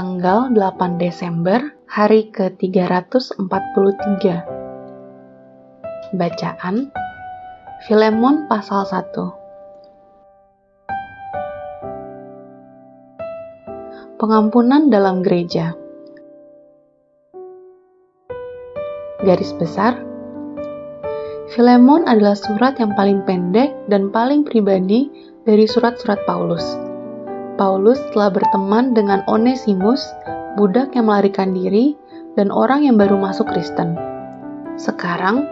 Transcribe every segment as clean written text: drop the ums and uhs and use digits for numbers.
tanggal 8 Desember, hari ke-343. Bacaan Filemon pasal 1. Pengampunan dalam gereja. Garis besar, Filemon adalah surat yang paling pendek dan paling pribadi dari surat-surat Paulus. Paulus telah berteman dengan Onesimus, budak yang melarikan diri, dan orang yang baru masuk Kristen. Sekarang,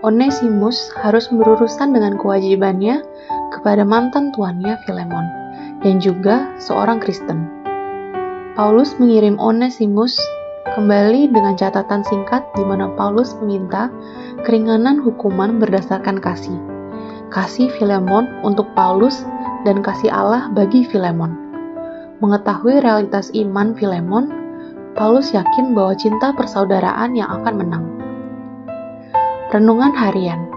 Onesimus harus berurusan dengan kewajibannya kepada mantan tuannya Filemon, yang juga seorang Kristen. Paulus mengirim Onesimus kembali dengan catatan singkat di mana Paulus meminta keringanan hukuman berdasarkan kasih. Kasih Filemon untuk Paulus dan kasih Allah bagi Filemon. Mengetahui realitas iman Filemon, Paulus yakin bahwa cinta persaudaraan yang akan menang. Renungan harian.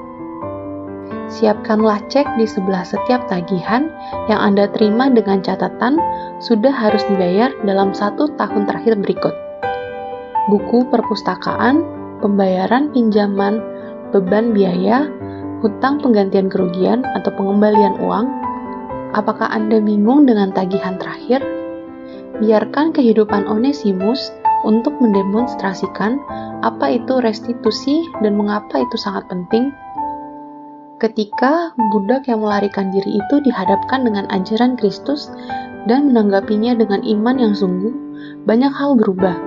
Siapkanlah cek di sebelah setiap tagihan yang Anda terima dengan catatan sudah harus dibayar dalam 1 tahun terakhir berikut. Buku perpustakaan, pembayaran pinjaman, beban biaya, hutang penggantian kerugian atau pengembalian uang. Apakah Anda bingung dengan tagihan terakhir? Biarkan kehidupan Onesimus untuk mendemonstrasikan apa itu restitusi dan mengapa itu sangat penting. Ketika budak yang melarikan diri itu dihadapkan dengan ajaran Kristus dan menanggapinya dengan iman yang sungguh, banyak hal berubah.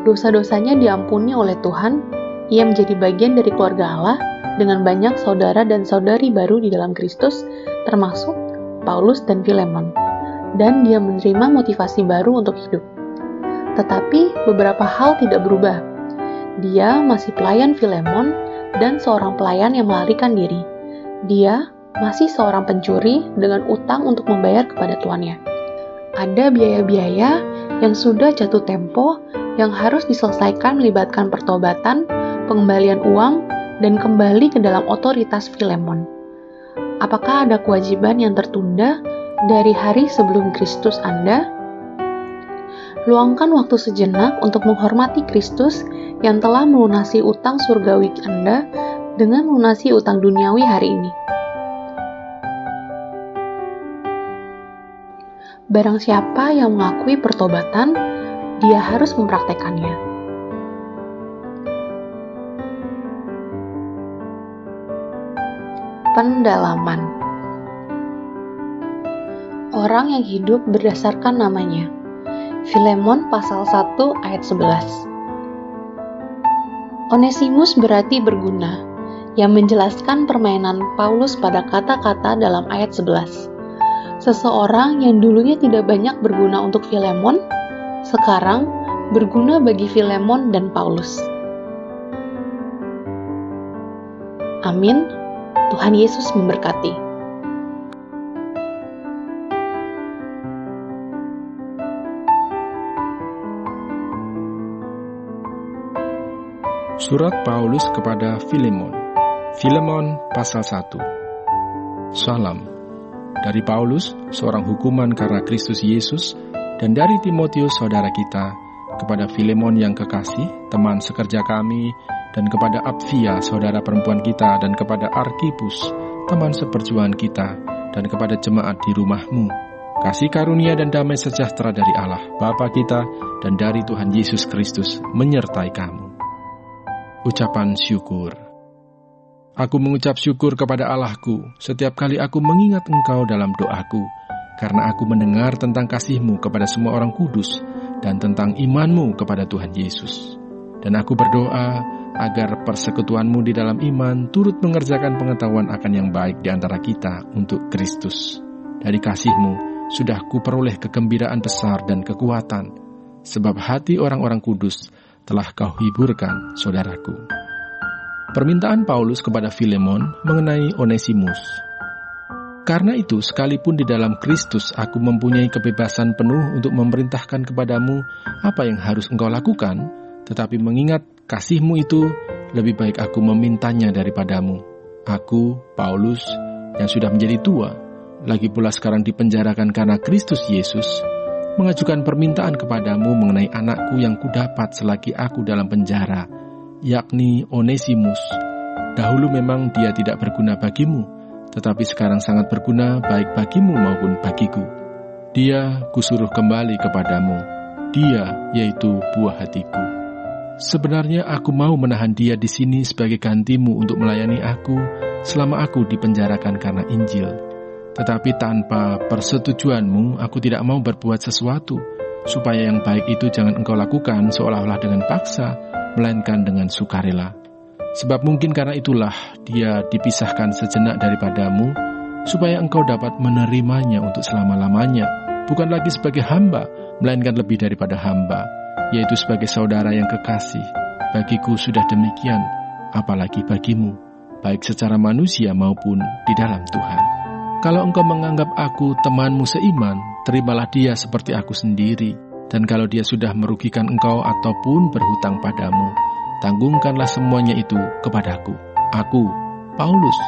Dosa-dosanya diampuni oleh Tuhan, ia menjadi bagian dari keluarga Allah dengan banyak saudara dan saudari baru di dalam Kristus, termasuk Paulus dan Filemon, dan dia menerima motivasi baru untuk hidup. Tetapi beberapa hal tidak berubah. Dia masih pelayan Filemon dan seorang pelayan yang melarikan diri. Dia masih seorang pencuri dengan utang untuk membayar kepada tuannya. Ada biaya-biaya yang sudah jatuh tempo yang harus diselesaikan melibatkan pertobatan, pengembalian uang, dan kembali ke dalam otoritas Filemon. Apakah ada kewajiban yang tertunda dari hari sebelum Kristus Anda? Luangkan waktu sejenak untuk menghormati Kristus yang telah melunasi utang surgawi Anda dengan melunasi utang duniawi hari ini. Barang siapa yang mengakui pertobatan, dia harus mempraktekannya. Pendalaman. Orang yang hidup berdasarkan namanya. Filemon pasal 1 ayat 11. Onesimus berarti berguna, yang menjelaskan permainan Paulus pada kata-kata dalam ayat 11. Seseorang yang dulunya tidak banyak berguna untuk Filemon, sekarang berguna bagi Filemon dan Paulus. Amin. Tuhan Yesus memberkati. Surat Paulus kepada Filemon. Filemon pasal 1. Salam. Dari Paulus, seorang hukuman karena Kristus Yesus, dan dari Timotius saudara kita, kepada Filemon yang kekasih, teman sekerja kami, dan kepada Apfia, saudara perempuan kita, dan kepada Arkipus, teman seperjuangan kita, dan kepada jemaat di rumahmu. Kasih karunia dan damai sejahtera dari Allah, Bapa kita, dan dari Tuhan Yesus Kristus menyertai kamu. Ucapan syukur. Aku mengucap syukur kepada Allahku setiap kali aku mengingat Engkau dalam doaku, karena aku mendengar tentang kasih-Mu kepada semua orang kudus, dan tentang iman-Mu kepada Tuhan Yesus. Dan aku berdoa agar persekutuan-Mu di dalam iman turut mengerjakan pengetahuan akan yang baik di antara kita untuk Kristus. Dari kasih-Mu sudah kuperoleh kegembiraan besar dan kekuatan, sebab hati orang-orang kudus telah Kau hiburkan, saudaraku. Permintaan Paulus kepada Filemon mengenai Onesimus. Karena itu, sekalipun di dalam Kristus aku mempunyai kebebasan penuh untuk memerintahkan kepadamu apa yang harus engkau lakukan, tetapi mengingat kasih-Mu itu, lebih baik aku memintanya daripadamu. Aku, Paulus, yang sudah menjadi tua, lagi pula sekarang dipenjarakan karena Kristus Yesus, mengajukan permintaan kepadamu mengenai anakku yang kudapat selagi aku dalam penjara, yakni Onesimus. Dahulu memang dia tidak berguna bagimu, tetapi sekarang sangat berguna baik bagimu maupun bagiku. Dia kusuruh kembali kepadamu. Dia yaitu buah hatiku. Sebenarnya aku mau menahan dia di sini sebagai gantimu untuk melayani aku selama aku dipenjarakan karena Injil. Tetapi tanpa persetujuanmu, aku tidak mau berbuat sesuatu, supaya yang baik itu jangan engkau lakukan seolah-olah dengan paksa, melainkan dengan sukarela. Sebab mungkin karena itulah dia dipisahkan sejenak daripadamu, supaya engkau dapat menerimanya untuk selama-lamanya, bukan lagi sebagai hamba, melainkan lebih daripada hamba, yaitu sebagai saudara yang kekasih. Bagiku sudah demikian, apalagi bagimu, baik secara manusia maupun di dalam Tuhan. Kalau engkau menganggap aku temanmu seiman, terimalah dia seperti aku sendiri. Dan kalau dia sudah merugikan engkau ataupun berhutang padamu, tanggungkanlah semuanya itu kepadaku. Aku, Paulus,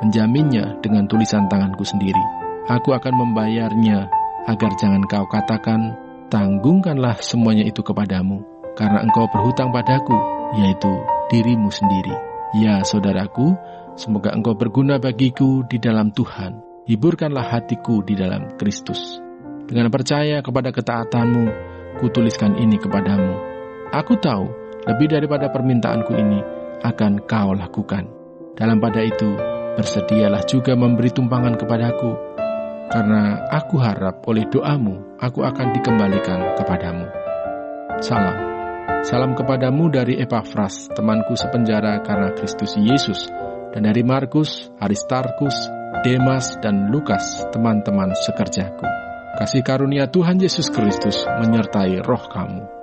menjaminnya dengan tulisan tanganku sendiri. Aku akan membayarnya, agar jangan kau katakan, tanggungkanlah semuanya itu kepadamu, karena engkau berhutang padaku, yaitu dirimu sendiri. Ya saudaraku, semoga engkau berguna bagiku di dalam Tuhan. Hiburkanlah hatiku di dalam Kristus. Dengan percaya kepada ketaatanmu, kutuliskan ini kepadamu. Aku tahu, lebih daripada permintaanku ini akan kau lakukan. Dalam pada itu, bersedialah juga memberi tumpangan kepadaku, karena aku harap oleh doamu, aku akan dikembalikan kepadamu. Salam. Salam kepadamu dari Epafras, temanku sepenjara karena Kristus Yesus, dan dari Markus, Aristarkus, Demas, dan Lukas, teman-teman sekerjaku. Kasih karunia Tuhan Yesus Kristus menyertai roh kamu.